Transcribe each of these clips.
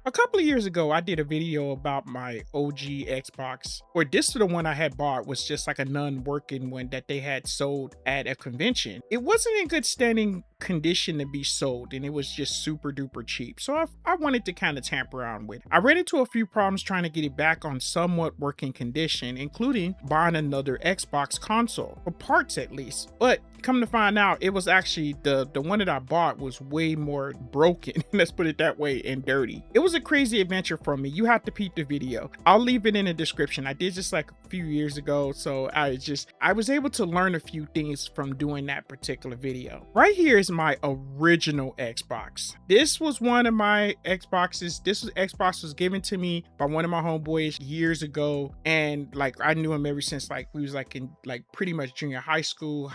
A couple of years ago, I did a video about my OG Xbox, or this is the one I had bought was just like a non-working one that they had sold at a convention. It wasn't in good standing condition to be sold, and it was just super duper cheap. So I wanted to kind of tamper around with it. I ran into a few problems trying to get it back on somewhat working condition, including buying another Xbox console, for parts at least. But come to find out, it was actually the one that I bought was way more broken, let's put it that way, and dirty. It was a crazy adventure for me. You have to peep the video. I'll leave it in the description. I did this like a few years ago, so I was able to learn a few things from doing that particular video. Right here is my original Xbox. This was one of my Xboxes. Xbox was given to me by one of my homeboys years ago, and like I knew him ever since like we was like in like pretty much junior high school,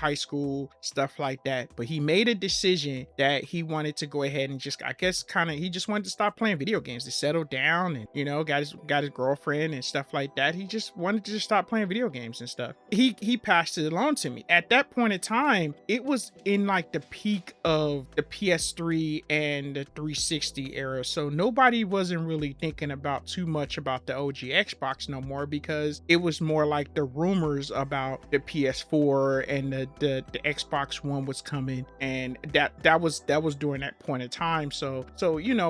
stuff like that. But he made a decision that he wanted to go ahead and just, I guess, he just wanted to stop playing video games, to settle down, and got his girlfriend and stuff like that. He just wanted to just stop playing video games and stuff. He passed it along to me. At that point in time, it was in like the peak of the PS3 and the 360 era, so nobody wasn't really thinking about too much about the OG Xbox no more, because it was more like the rumors about the PS4 and the Xbox One was coming, and that was during that point of time. So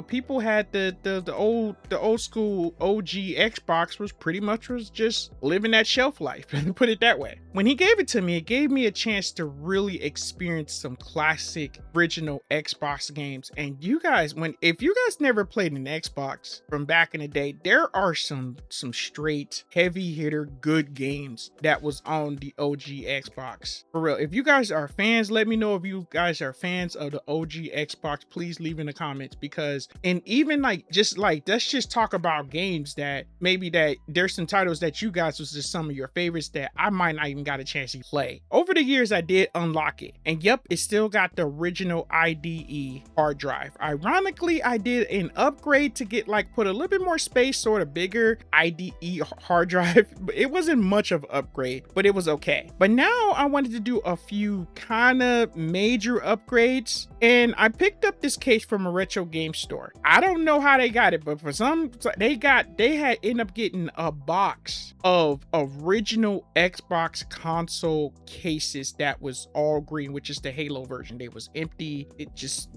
people had the old school OG Xbox was pretty much just living that shelf life, put it that way. When he gave it to me, it gave me a chance to really experience some classic original Xbox games. And if you guys never played an Xbox from back in the day, there are some straight heavy hitter good games that was on the OG Xbox. For real, if you guys are fans, let me know if you guys are fans of the OG Xbox. Please leave in the comments, because, and even let's just talk about games that maybe that there's some titles that you guys was just some of your favorites that I might not even got a chance to play. Over the years, I did unlock it, and yep, it still got the original IDE hard drive. Ironically, I did an upgrade to get put a little bit more space, sort of bigger IDE hard drive. It wasn't much of an upgrade, but it was okay. But now I wanted to do a few kind of major upgrades, and I picked up this case from a retro game store. I don't know how they got it, but for some, they had ended up getting a box of original Xbox console cases that was all green, which is the Halo version. They was empty. It just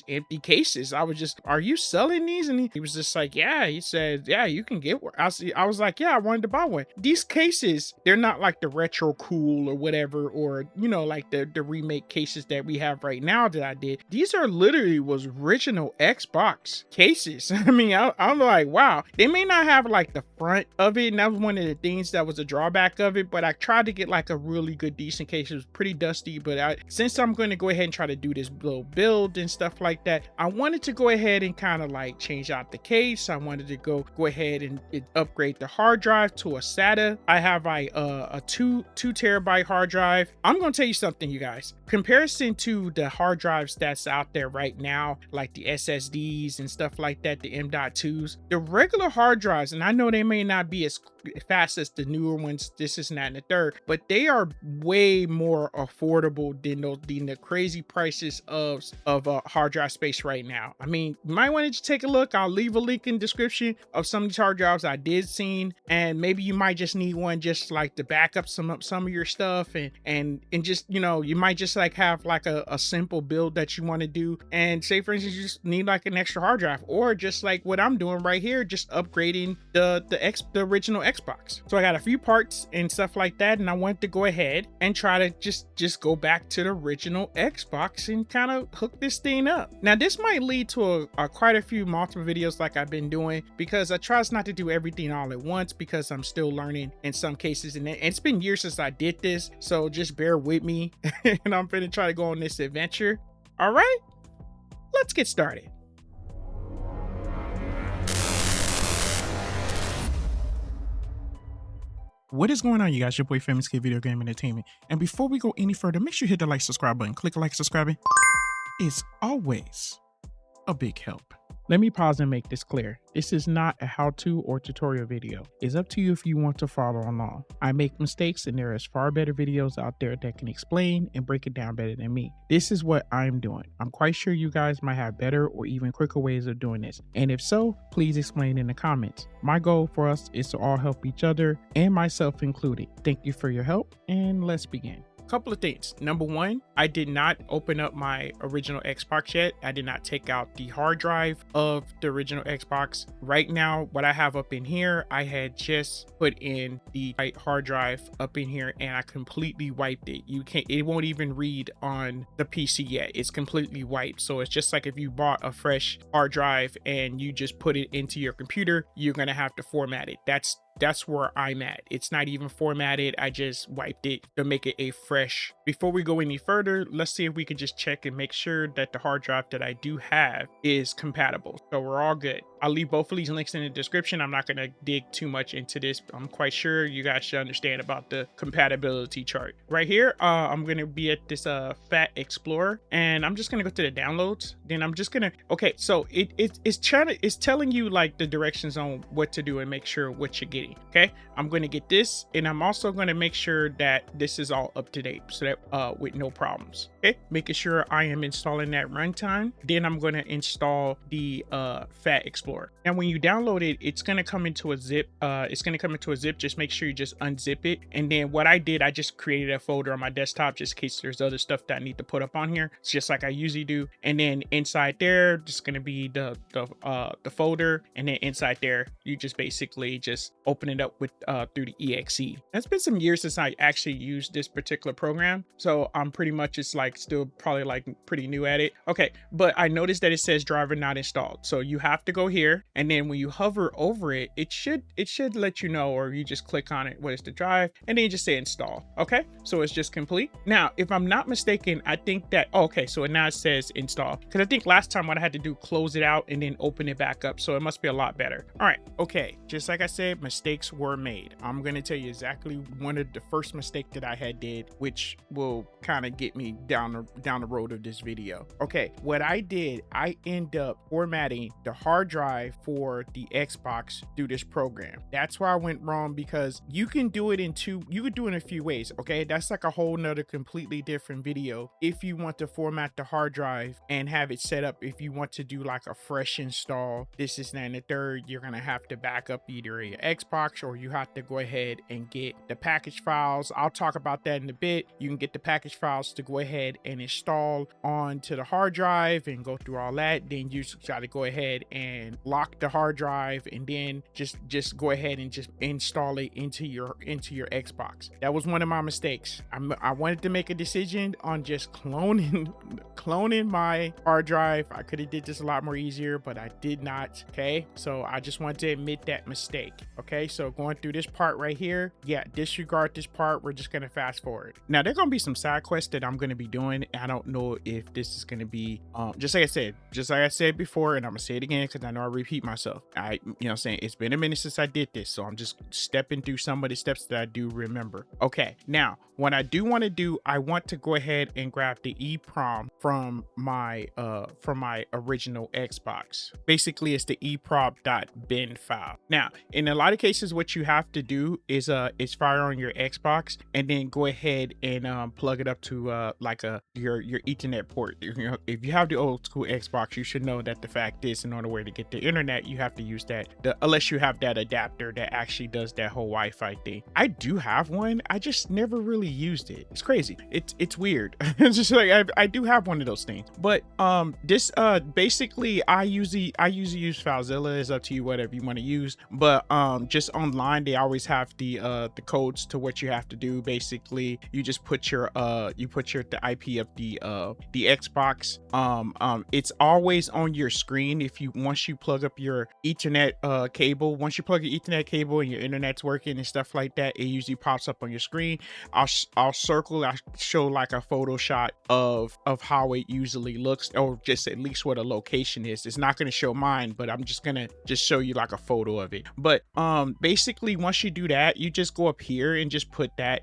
empty cases. I was just, are you selling these? And he was just like, yeah. He said, yeah, you can get one. I was like, yeah, I wanted to buy one. These cases, they're not like the retro cool or whatever, or like the remake cases that we have right now that I did. These are literally was original Xbox cases. I mean, I'm like, wow. They may not have like the front of it, and that was one of the things that was a drawback of it, but I tried to get like a really good decent case. It was pretty dusty, but since I'm going to go ahead and try to do this little build and stuff like that, I wanted to go ahead and kind of like change out the case. I wanted to go ahead and upgrade the hard drive to a SATA. I have a 2 terabyte hard drive. I'm going to tell you something, you guys. Comparison to the hard drives that's out there right now, like the SSDs and stuff like that, the M.2s, the regular hard drives, and I know they may not be as fast as the newer ones, this is not in the third, but they are way more affordable than the crazy prices of hard drive space right now. I mean, you might want to just take a look. I'll leave a link in the description of some of these hard drives I did seen, and maybe you might just need one just like to back up some of your stuff, and just you might just like have like a simple build that you want to do, and say for instance you just need like an extra hard drive, or just like what I'm doing right here, just upgrading the original Xbox. So I got a few parts and stuff like that, and I wanted to go ahead and try to just go back to the original Xbox and kind of hook this thing up. Now this might lead to quite a few multiple videos like I've been doing, because I try not to do everything all at once, because I'm still learning in some cases, and it's been years since I did this, so just bear with me. And I'm gonna try to go on this adventure. All right, let's get started. What is going on, you guys? Your boy Famous Kid Video Game Entertainment. And before we go any further, make sure you hit the like, subscribe button. Click like, subscribing. It's always a big help. Let me pause and make this clear. This is not a how-to or tutorial video. It's up to you if you want to follow along. I make mistakes and there is far better videos out there that can explain and break it down better than me. This is what I'm doing. I'm quite sure you guys might have better or even quicker ways of doing this. And if so, please explain in the comments. My goal for us is to all help each other and myself included. Thank you for your help and let's begin. Couple of things. Number one, I did not open up my original Xbox yet. I did not take out the hard drive of the original Xbox. Right now, what I have up in here, I had just put in the hard drive up in here and I completely wiped it. It won't even read on the PC yet. It's completely wiped. So it's just like if you bought a fresh hard drive and you just put it into your computer, you're gonna have to format it. That's where I'm at. It's not even formatted. I just wiped it to make it a fresh. Before we go any further, let's see if we can just check and make sure that the hard drive that I do have is compatible. So we're all good. I'll leave both of these links in the description. I'm not going to dig too much into this. I'm quite sure you guys should understand about the compatibility chart. Right here, I'm going to be at this Fat Explorer and I'm just going to go to the downloads. Then I'm just going to, okay, so it's telling you like the directions on what to do and make sure what you're getting. Okay, I'm going to get this and I'm also going to make sure that this is all up to date so that with no problems. Okay, making sure I am installing that runtime. Then I'm going to install the Fat Explorer. Now when you download it, it's going to come into a zip. Just make sure you just unzip it. And then what I did, I just created a folder on my desktop just in case there's other stuff that I need to put up on here. It's just like I usually do. And then inside there, just going to be the folder. And then inside there, you just basically just open it up with through the exe. It's been some years since I actually used this particular program, so I'm pretty much just like still probably like pretty new at it. Okay, but I noticed that it says driver not installed, so you have to go here and then when you hover over it, it should let you know, or you just click on it, what is the drive, and then you just say install. Okay, so it's just complete. Now if I'm not mistaken, I think that okay, so now it says install, because I think last time what I had to do, close it out and then open it back up, so it must be a lot better. All right, okay, just like I said, mistakes were made. I'm going to tell you exactly one of the first mistake that I had did, which will kind of get me down the road of this video. Okay, what I did, I end up formatting the hard drive for the Xbox through this program. That's where I went wrong, because you can do it in a few ways. Okay, that's like a whole nother completely different video. If you want to format the hard drive and have it set up, if you want to do like a fresh install, this is that and the third, you're gonna have to back up either your Xbox or you have to go ahead and get the package files. I'll talk about that in a bit. You can get the package files to go ahead and install onto the hard drive and go through all that. Then you just got to go ahead and lock the hard drive and then just go ahead and just install it into your Xbox. That was one of my mistakes. I wanted to make a decision on just cloning my hard drive. I could have did this a lot more easier, but I did not. Okay, so I just want to admit that mistake. Okay, so going through this part right here, yeah, disregard this part. We're just gonna fast forward. Now there's gonna be some side quests that I'm gonna be doing. I don't know if this is gonna be just like I said before, and I'm gonna say it again because I know I repeat myself. You know what I'm saying, it's been a minute since I did this, so I'm just stepping through some of the steps that I do remember. Okay, now what I do want to do, I want to go ahead and grab the EEPROM from my original Xbox. Basically it's the EEPROM.bin file. Now in a lot of cases, what you have to do is fire on your Xbox and then go ahead and plug it up to like your Ethernet port. You know, if you have the old school Xbox, you should know that the fact is, in order to get the internet, you have to use that, unless you have that adapter that actually does that whole Wi-Fi thing. I do have one, I just never really used it. It's crazy. It's weird. It's just like I do have one of those things. But this basically I usually use FileZilla. It's up to you whatever you want to use. But just online they always have the codes to what you have to do. Basically you just put the IP of the Xbox. It's always on your screen. Once you plug up your Ethernet cable, once you plug your Ethernet cable and your internet's working and stuff like that, it usually pops up on your screen. I'll show like a photo shot of how it usually looks, or just at least what a location is. It's not going to show mine, but I'm just gonna show you like a photo of it. But basically once you do that, you just go up here and just put the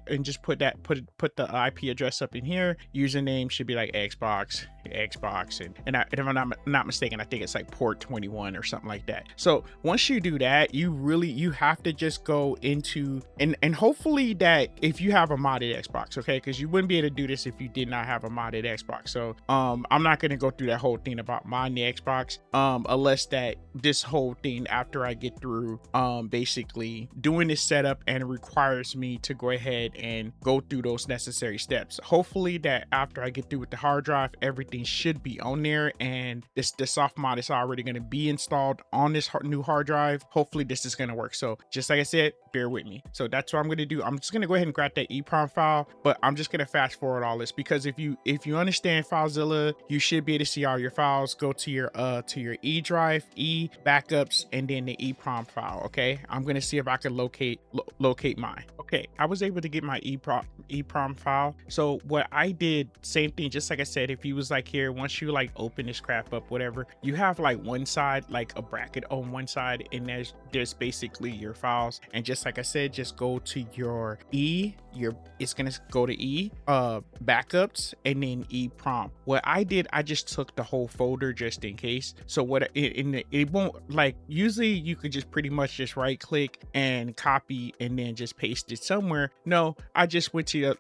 IP address up in here. Username should be like Xbox, Xbox, and if I'm not mistaken, I think it's like port 21 or something like that. So once you do that, you have to just go into, and hopefully that if you have a modded Xbox, okay, because you wouldn't be able to do this if you did not have a modded Xbox. So I'm not going to go through that whole thing about modding the Xbox unless that this whole thing, after I get through basically doing this setup, and it requires me to go ahead and go through those necessary steps. Hopefully that after I get through with the hard drive, everything should be on there, and the soft mod is already going to be installed on this new hard drive. Hopefully this is going to work. So just like I said, bear with me. So that's what I'm going to do. I'm just going to go ahead and grab that EEPROM file, but I'm just going to fast forward all this, because if you understand FileZilla, you should be able to see all your files. Go to your E drive, E backups, and then the EEPROM file. Okay, I'm going to see if I can locate mine. Okay, I was able to get my EEPROM file. So what I did, same thing, just like I said, if you was like here, once you like open this crap up, whatever, you have like one side, like a bracket on one side, and there's basically your files. And just like I said, just go to your it's gonna go to E backups, and then EEPROM. What I did, I just took the whole folder just in case. So what it won't, like, usually you could just pretty much just right click and copy and then just paste it somewhere. No, I just went to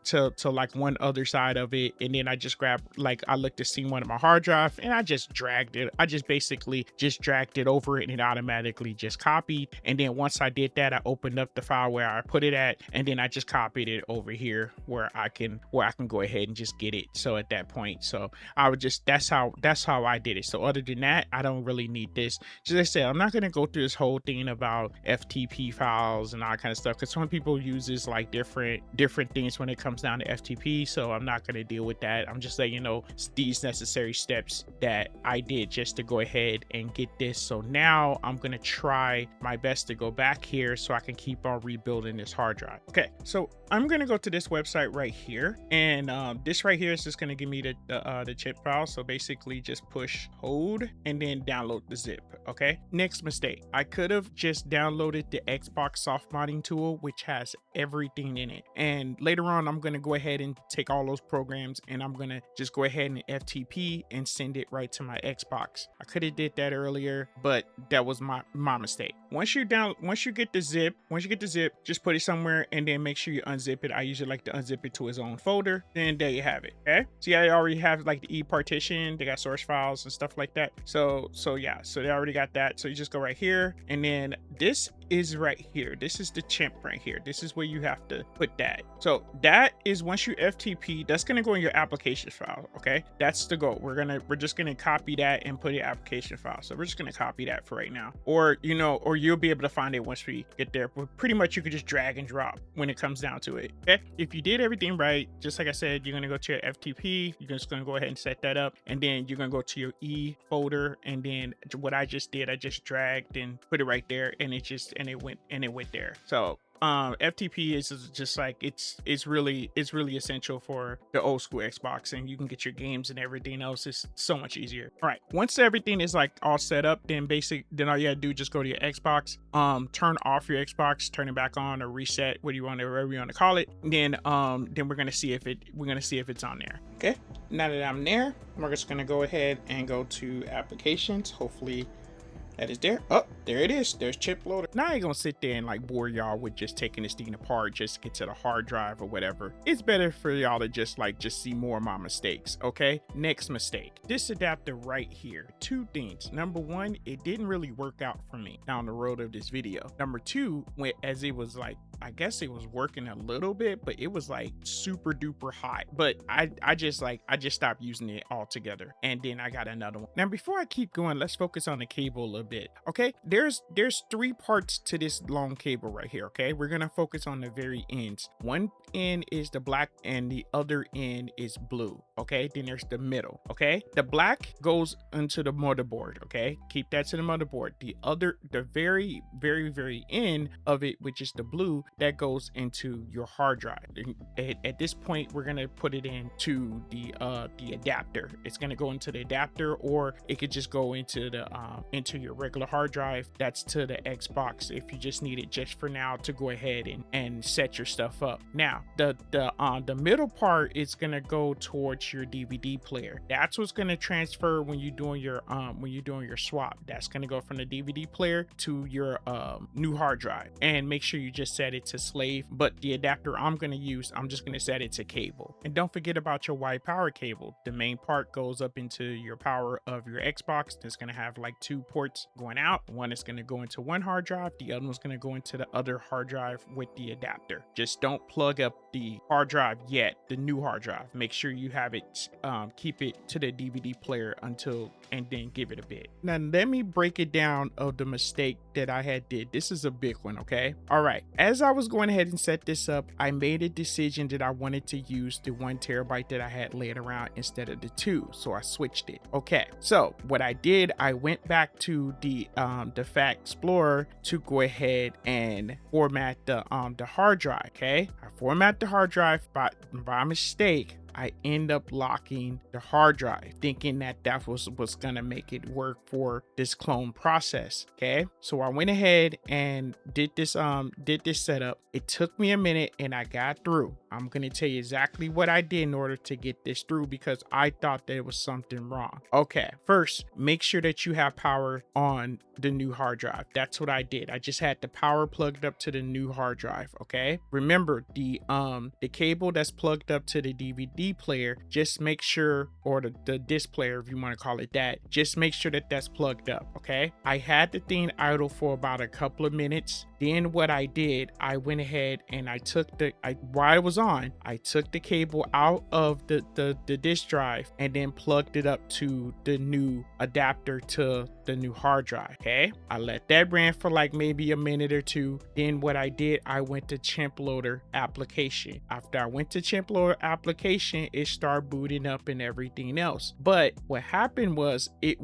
like one other side of it, and then I just grabbed, like, I looked to see one of my hard drive, and I just dragged it. I just basically just dragged it over it, and it automatically just copied. And then once I did that, I opened up the file where I put it at, and then I just copied it over here where I can go ahead and just get it. So at that point, so I would just, that's how I did it. So other than that, I don't really need this. Just like I said, I'm not going to go through this whole thing about FTP files and all that kind of stuff, because some people uses like different things when it comes down to FTP. So I'm not going to deal with that. I'm just letting you know these necessary steps that I did just to go ahead and get this. So now I'm going to try my best to go back here so I can keep on rebuilding this hard drive. Okay, so I'm going to go to this website right here, and this right here is just going to give me the chip file. So basically just push hold and then download the zip. Okay, next mistake, I could have just downloaded the Xbox soft modding tool, which has everything in it, and later on I'm going to go ahead and take all those programs, and I'm going to just go ahead and FTP and send it right to my Xbox. I could have did that earlier, but that was my mistake. Once you get the zip, just put it somewhere, and then make sure you unzip it. I usually like to unzip it to its own folder. Then there you have it. Okay, see, I already have like the E partition. They got source files and stuff like that. So yeah, so they already got that. So you just go right here, and then this is right here. This is the chimp right here. This is where you have to put that. So that is, once you FTP, that's gonna go in your application file. Okay, that's the goal. We're just gonna copy that and put it in application file. So we're just gonna copy that for right now, or you'll be able to find it once we get there. But pretty much you could just drag and drop when it comes down to it. Okay, if you did everything right, just like I said, you're gonna go to your FTP. You're just gonna go ahead and set that up, and then you're gonna go to your E folder, and then what I just did, I just dragged and put it right there, and it went there. So FTP is just like, it's really essential for the old school Xbox, and you can get your games and everything else. It's so much easier. All right, once everything is like all set up, then all you gotta do, just go to your Xbox, turn off your Xbox, turn it back on, or reset, whatever you want to call it. Then we're gonna see if it's on there. Okay, now that I'm there, we're just gonna go ahead and go to applications. Hopefully that is there. Oh, there it is. There's chip loader. Now I ain't gonna sit there and like bore y'all with just taking this thing apart just to get to the hard drive or whatever. It's better for y'all to just see more of my mistakes. Okay, next mistake, this adapter right here. Two things. Number one, it didn't really work out for me down the road of this video. Number two, as it was like, I guess it was working a little bit, but it was like super duper hot. But I just stopped using it altogether, and then I got another one. Now before I keep going, let's focus on the cable a bit. Okay, there's three parts to this long cable right here. Okay, we're gonna focus on the very ends. One end is the black and the other end is blue. Okay, then there's the middle. Okay, the black goes into the motherboard. Okay, keep that to the motherboard. The very end of it, which is the blue, that goes into your hard drive. At this point, we're gonna put it into the adapter. It's gonna go into the adapter, or it could just go into the into your regular hard drive that's to the Xbox if you just need it just for now to go ahead and set your stuff up. Now the middle part is gonna go towards your DVD player. That's what's gonna transfer when you're doing your swap. That's gonna go from the DVD player to your new hard drive. And make sure you just set it to slave, but the adapter I'm just gonna set it to cable. And don't forget about your white power cable. The main part goes up into your power of your Xbox. It's gonna have like 2 ports going out. One is gonna go into one hard drive, the other one's gonna go into the other hard drive with the adapter. Just don't plug up the hard drive yet, the new hard drive. Make sure you have it, keep it to the DVD player and then give it a bit. Now let me break it down of the mistake that I had did. This is a big one, okay? All right, as I was going ahead and set this up, I made a decision that I wanted to use the 1 terabyte that I had laying around instead of the 2, so I switched it. Okay, so what I did, I went back to the Fat Explorer to go ahead and format the hard drive. Okay, I format the hard drive by mistake. I end up locking the hard drive, thinking that was gonna make it work for this clone process. Okay, so I went ahead and did this setup. It took me a minute and I got through. I'm gonna tell you exactly what I did in order to get this through, because I thought there was something wrong. Okay, first, make sure that you have power on the new hard drive. That's what I did. I just had the power plugged up to the new hard drive. Okay, remember the cable that's plugged up to the DVD player, just make sure, or the disc player if you want to call it that, just make sure that that's plugged up. Okay, I had the thing idle for about a couple of minutes. Then what I did, I went ahead and I took while it was on, I took the cable out of the disk drive and then plugged it up to the new adapter to the new hard drive. Okay, I let that run for like maybe a minute or two. Then what I did, I went to Chimp Loader application. After I went to Chimp Loader application, it started booting up and everything else. But what happened was it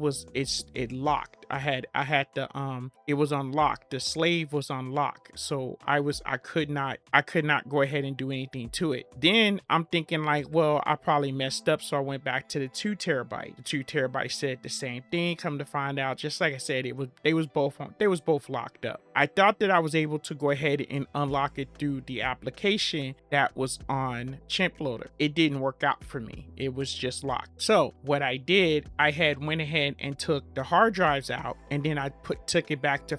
locked. I had the it was unlocked. The slave was unlocked, so I could not go ahead and do anything to it. Then I'm thinking like, well, I probably messed up, so I went back to the 2 terabyte. The 2 terabyte said the same thing. Come to find out, just like I said, they was both locked up. I thought that I was able to go ahead and unlock it through the application that was on Chimp Loader. It didn't work out for me. It was just locked. So what I did, I went ahead and took the hard drives out, and then I took it back to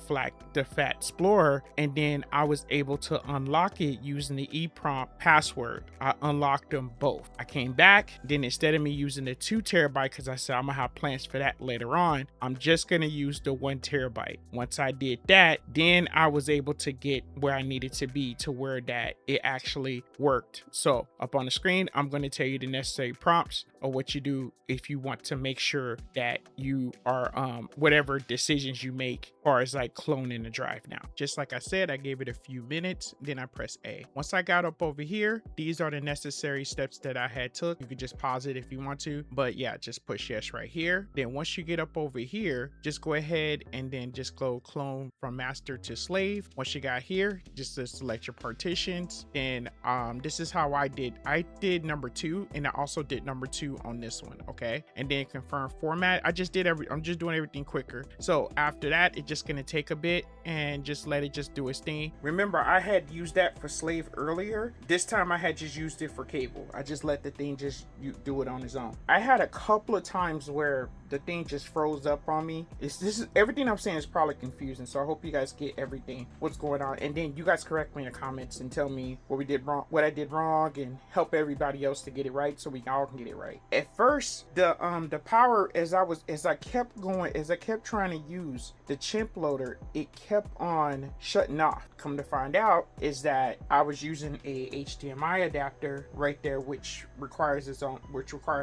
the Fat Explorer, and then I was able to unlock it using the EEPROM password. I unlocked them both. I came back, then instead of me using the 2 terabyte, because I said I'm gonna have plans for that later on, I'm just gonna use the 1 terabyte. Once I did that, then I was able to get where I needed to be, to where that it actually worked. So up on the screen, I'm going to tell you the necessary prompts or what you do if you want to make sure that you are whatever decisions you make as far as like cloning the drive. Now, just like I said, I gave it a few minutes, then I press A. Once I got up over here, these are the necessary steps that I had took. You could just pause it if you want to, but yeah, just push yes right here. Then once you get up over here, just go ahead and then just go clone from master to slave. Once you got here, just to select your partitions. And this is how I did number 2, and I also did number 2 on this one. Okay, and then confirm format. I'm just doing everything quicker. So after that, it's just gonna take a bit and just let it just do its thing. Remember, I had used that for slave earlier. This time I had just used it for cable. I just let the thing just do it on its own. I had a couple of times where the thing just froze up on me. Everything I'm saying is probably confusing, so I hope you guys get everything what's going on, and then you guys correct me in the comments and tell me what we did wrong, what I did wrong, and help everybody else to get it right, so we all can get it right. At first, the power, as I kept trying to use the Chimp Loader, it kept on shutting off. Come to find out is that I was using a HDMI adapter right there, which required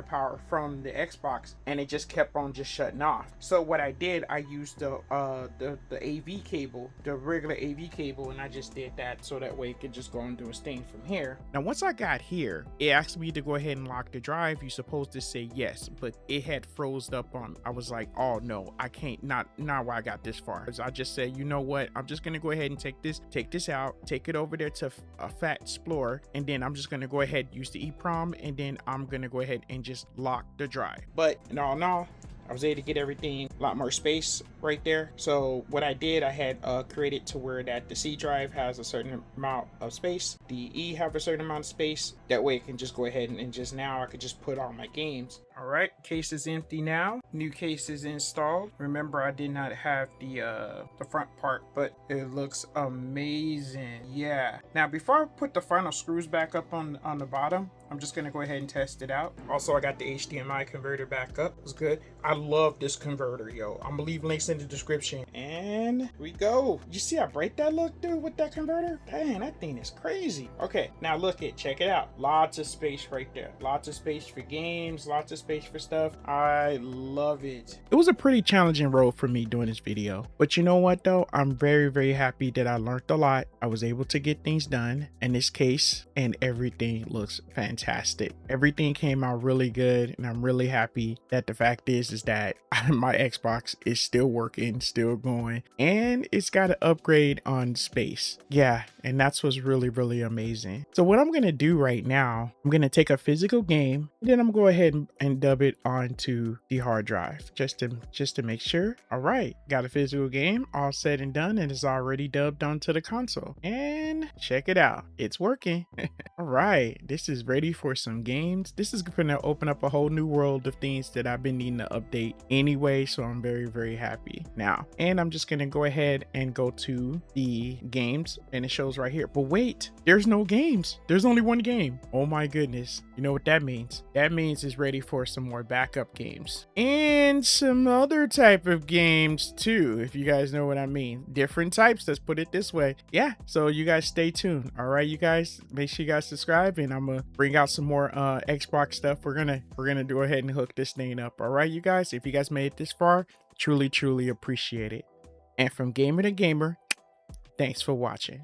power from the Xbox, and it just kept kept on just shutting off. So what I did, I used the AV cable, the regular AV cable, and I just did that so that way it could just go and do its thing from here. Now once I got here, it asked me to go ahead and lock the drive. You're supposed to say yes, but it had froze up on. I was like, oh no, I can't, not why I got this far. So I just said, you know what, I'm just gonna go ahead and take this out, take it over there to a Fat Explorer, and then I'm just gonna go ahead, use the EEPROM, and then I'm gonna go ahead and just lock the drive. But no, I was able to get everything a lot more space right there. So what I did, I had created to where that the C drive has a certain amount of space, the E have a certain amount of space. That way it can just go ahead and just now I could just put all my games. All right, case is empty now. New case is installed. Remember, I did not have the front part, but it looks amazing. Yeah. Now, before I put the final screws back up on the bottom, I'm just gonna go ahead and test it out. Also, I got the HDMI converter back up. It's good. I love this converter, yo. I'm gonna leave links in the description. And here we go. You see how bright that look, dude, with that converter? Dang, that thing is crazy. Okay, now look it. Check it out. Lots of space right there. Lots of space for games. Lots of space for stuff. I love it. It was a pretty challenging road for me doing this video, but you know what though, I'm very happy that I learned a lot. I was able to get things done in this case, and everything looks fantastic. Everything came out really good, and I'm really happy that the fact is that my Xbox is still working, still going, and it's got an upgrade on space. Yeah, and that's what's really amazing. So what I'm gonna do right now, I'm gonna take a physical game, and then I'm gonna go ahead and dub it onto the hard drive just to make sure. All right, got a physical game all said and done, and it's already dubbed onto the console. And check it out, it's working. All right, this is ready for some games. This is gonna open up a whole new world of things that I've been needing to update anyway, so I'm very happy now. And I'm just gonna go ahead and go to the games, and it shows right here. But wait, there's no games. There's only one game. Oh my goodness. You know what that means? That means it's ready for some more backup games and some other type of games too, if you guys know what I mean. Different types, let's put it this way. Yeah, so you guys stay tuned. All right, you guys, make sure you guys subscribe, and I'm gonna bring out some more Xbox stuff. We're gonna go ahead and hook this thing up. All right, you guys, if you guys made it this far, truly appreciate it. And from gamer to gamer, thanks for watching.